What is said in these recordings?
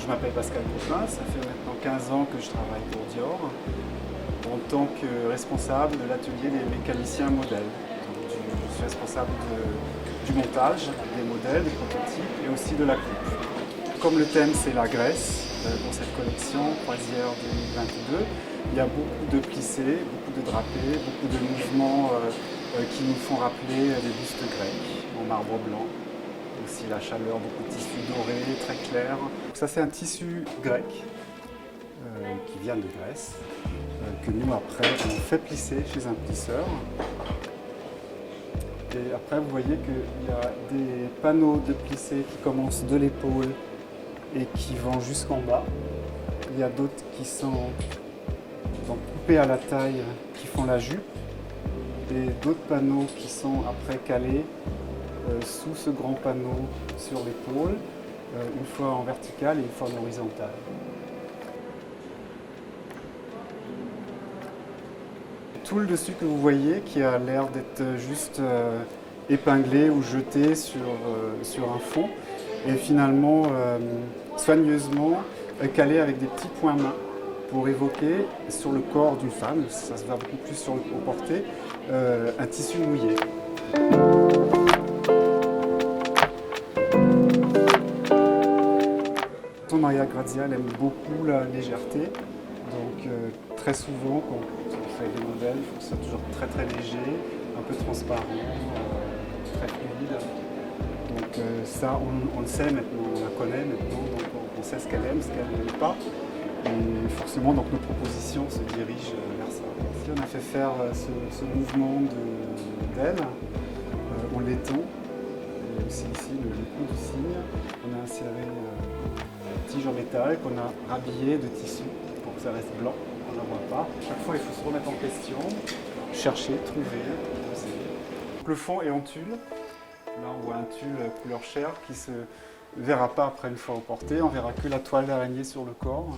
Je m'appelle Pascal Bouffin, ça fait maintenant 15 ans que je travaille pour Dior en tant que responsable de l'atelier des mécaniciens modèles. Je suis responsable du montage des modèles, des prototypes et aussi de la coupe. Comme le thème c'est la Grèce, pour cette collection croisière 2022, il y a beaucoup de plissés, beaucoup de drapés, beaucoup de mouvements qui nous font rappeler des bustes grecs en marbre blanc. Aussi la chaleur, beaucoup de tissus dorés, très clairs. Ça c'est un tissu grec qui vient de Grèce, que nous après on fait plisser chez un plisseur. Et après vous voyez qu'il y a des panneaux de plissés qui commencent de l'épaule et qui vont jusqu'en bas. Il y a d'autres qui sont donc coupés à la taille, qui font la jupe. Et d'autres panneaux qui sont après calés sous ce grand panneau sur l'épaule, une fois en vertical et une fois en horizontal. Tout le dessus que vous voyez qui a l'air d'être juste épinglé ou jeté sur un fond est finalement soigneusement calé avec des petits points mains pour évoquer sur le corps d'une femme, ça se voit beaucoup plus sur le porté, un tissu mouillé. Maria Grazia aime beaucoup la légèreté, donc très souvent quand on fait des modèles, il faut que ce soit toujours très très léger, un peu transparent, très fluide. Donc ça on le sait maintenant, on la connaît maintenant, donc on sait ce qu'elle aime, ce qu'elle n'aime pas. Et forcément donc nos propositions se dirigent vers ça. Si on a fait faire ce mouvement d'aile, on l'étend. C'est ici le coup du cygne. On a inséré une tige en métal qu'on a rhabillé de tissu pour que ça reste blanc, on ne la voit pas. Chaque fois, il faut se remettre en question, chercher, trouver, poser. Le fond est en tulle. Là, on voit un tulle couleur chair qui ne se verra pas après une fois au porté. On verra que la toile d'araignée sur le corps.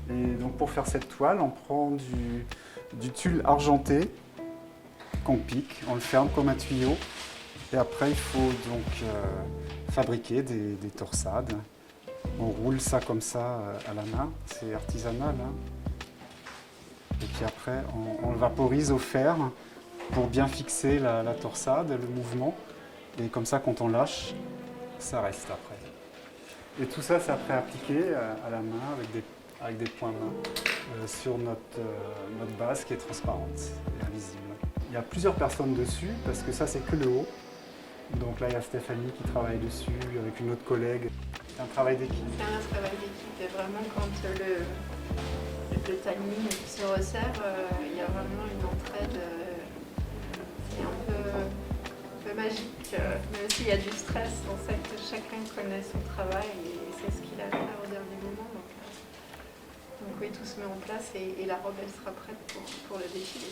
Et donc, pour faire cette toile, on prend du tulle argenté qu'on pique, on le ferme comme un tuyau. Et après, il faut donc fabriquer des torsades. On roule ça comme ça à la main, c'est artisanal. Hein. Et puis après, on le vaporise au fer pour bien fixer la torsade, le mouvement. Et comme ça, quand on lâche, ça reste après. Et tout ça, c'est après appliqué à la main avec des points mains sur notre base qui est transparente et invisible. Il y a plusieurs personnes dessus parce que ça, c'est que le haut. Donc là, il y a Stéphanie qui travaille dessus avec une autre collègue. C'est un travail d'équipe. C'est un travail d'équipe et vraiment quand le timing se resserre, il y a vraiment une entraide qui est un peu magique. Mais aussi il y a du stress, on sait que chacun connaît son travail et c'est ce qu'il a à faire au dernier moment. Donc oui, tout se met en place et la robe elle sera prête pour le défilé.